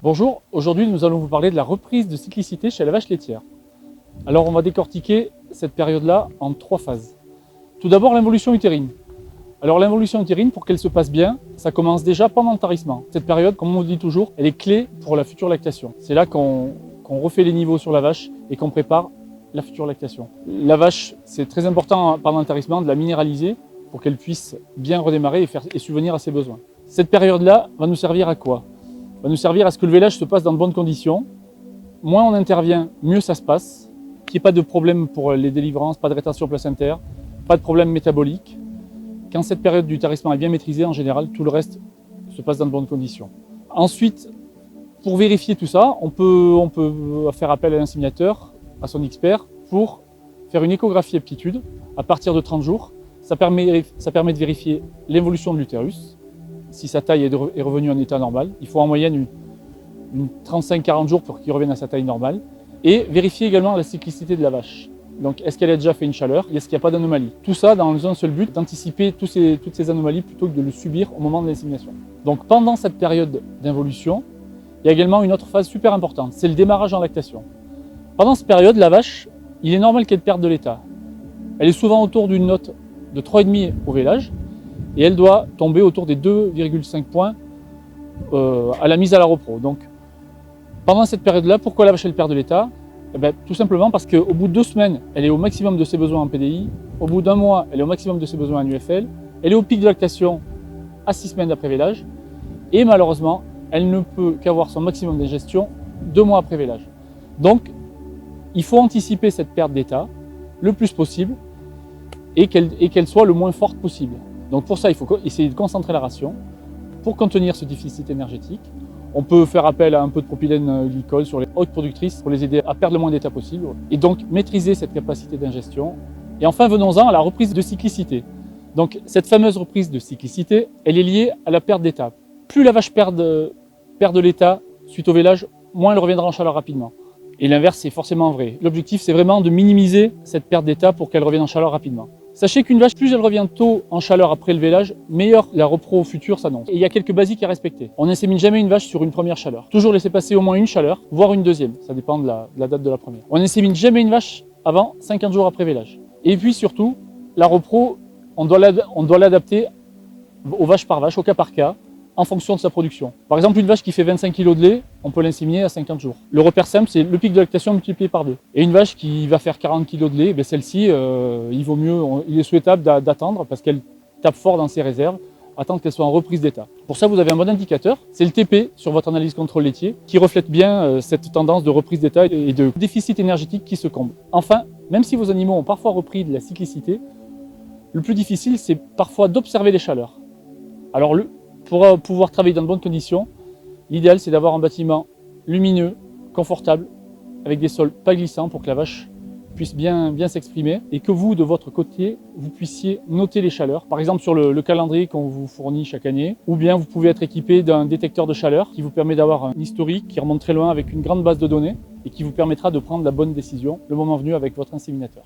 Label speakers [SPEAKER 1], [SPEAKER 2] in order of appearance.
[SPEAKER 1] Bonjour, aujourd'hui nous allons vous parler de la reprise de cyclicité chez la vache laitière. Alors on va décortiquer cette période-là en 3 phases. Tout d'abord l'involution utérine. Alors l'involution utérine, pour qu'elle se passe bien, ça commence déjà pendant le tarissement. Cette période, comme on dit toujours, elle est clé pour la future lactation. C'est là qu'on refait les niveaux sur la vache et qu'on prépare la future lactation. La vache, c'est très important pendant le tarissement de la minéraliser pour qu'elle puisse bien redémarrer et subvenir à ses besoins. Cette période-là va nous servir à quoi? Va nous servir à ce que le vélage se passe dans de bonnes conditions. Moins on intervient, mieux ça se passe. Qu'il n'y ait pas de problème pour les délivrances, pas de rétention placentaire, pas de problème métabolique. Quand cette période du tarissement est bien maîtrisée, en général, tout le reste se passe dans de bonnes conditions. Ensuite, pour vérifier tout ça, on peut faire appel à l'inséminateur, à son expert, pour faire une échographie aptitude à partir de 30 jours. Ça permet de vérifier l'évolution de l'utérus, si sa taille est revenue en état normal. Il faut en moyenne une 35-40 jours pour qu'il revienne à sa taille normale. Et vérifier également la cyclicité de la vache. Donc, est-ce qu'elle a déjà fait une chaleur? Est-ce qu'il n'y a pas d'anomalie? Tout ça dans un seul but, d'anticiper toutes ces anomalies plutôt que de le subir au moment de l'insémination. Donc, pendant cette période d'involution, il y a également une autre phase super importante, c'est le démarrage en lactation. Pendant cette période, la vache, il est normal qu'elle perde de l'état. Elle est souvent autour d'une note de 3,5 au vélage et elle doit tomber autour des 2,5 points à la mise à la repro. Donc, pendant cette période-là, pourquoi la vache elle perd de l'état? Tout simplement parce qu'au bout de 2 semaines, elle est au maximum de ses besoins en PDI. Au bout d'1 mois, elle est au maximum de ses besoins en UFL. Elle est au pic de lactation à 6 semaines après vélage. Et malheureusement, elle ne peut qu'avoir son maximum d'ingestion 2 mois après vélage. Donc, il faut anticiper cette perte d'état le plus possible et qu'elle soit le moins forte possible. Donc pour ça, il faut essayer de concentrer la ration pour contenir ce déficit énergétique. On peut faire appel à un peu de propylène glycol sur les hautes productrices pour les aider à perdre le moins d'état possible et donc maîtriser cette capacité d'ingestion. Et enfin, venons-en à la reprise de cyclicité. Donc cette fameuse reprise de cyclicité, elle est liée à la perte d'état. Plus la vache perd de l'état suite au vélage, moins elle reviendra en chaleur rapidement. Et l'inverse, c'est forcément vrai. L'objectif, c'est vraiment de minimiser cette perte d'état pour qu'elle revienne en chaleur rapidement. Sachez qu'une vache, plus elle revient tôt en chaleur après le vélage, meilleure la repro future s'annonce. Et il y a quelques basiques à respecter. On n'insémine jamais une vache sur une première chaleur. Toujours laisser passer au moins une chaleur, voire une deuxième. Ça dépend de la date de la première. On n'insémine jamais une vache avant 50 jours après vélage. Et puis surtout, la repro, on doit l'adapter aux vaches par vache, au cas par cas, en fonction de sa production. Par exemple, une vache qui fait 25 kg de lait, on peut l'inséminer à 50 jours. Le repère simple, c'est le pic de lactation multiplié par 2. Et une vache qui va faire 40 kg de lait, celle-ci, il est souhaitable d'attendre parce qu'elle tape fort dans ses réserves, attendre qu'elle soit en reprise d'état. Pour ça, vous avez un bon indicateur, c'est le TP sur votre analyse contrôle laitier, qui reflète bien cette tendance de reprise d'état et de déficit énergétique qui se comble. Enfin, même si vos animaux ont parfois repris de la cyclicité, le plus difficile, c'est parfois d'observer les chaleurs. Alors, pour pouvoir travailler dans de bonnes conditions, l'idéal c'est d'avoir un bâtiment lumineux, confortable, avec des sols pas glissants pour que la vache puisse bien s'exprimer et que vous, de votre côté, vous puissiez noter les chaleurs. Par exemple sur le calendrier qu'on vous fournit chaque année, ou bien vous pouvez être équipé d'un détecteur de chaleur qui vous permet d'avoir un historique qui remonte très loin avec une grande base de données et qui vous permettra de prendre la bonne décision le moment venu avec votre inséminateur.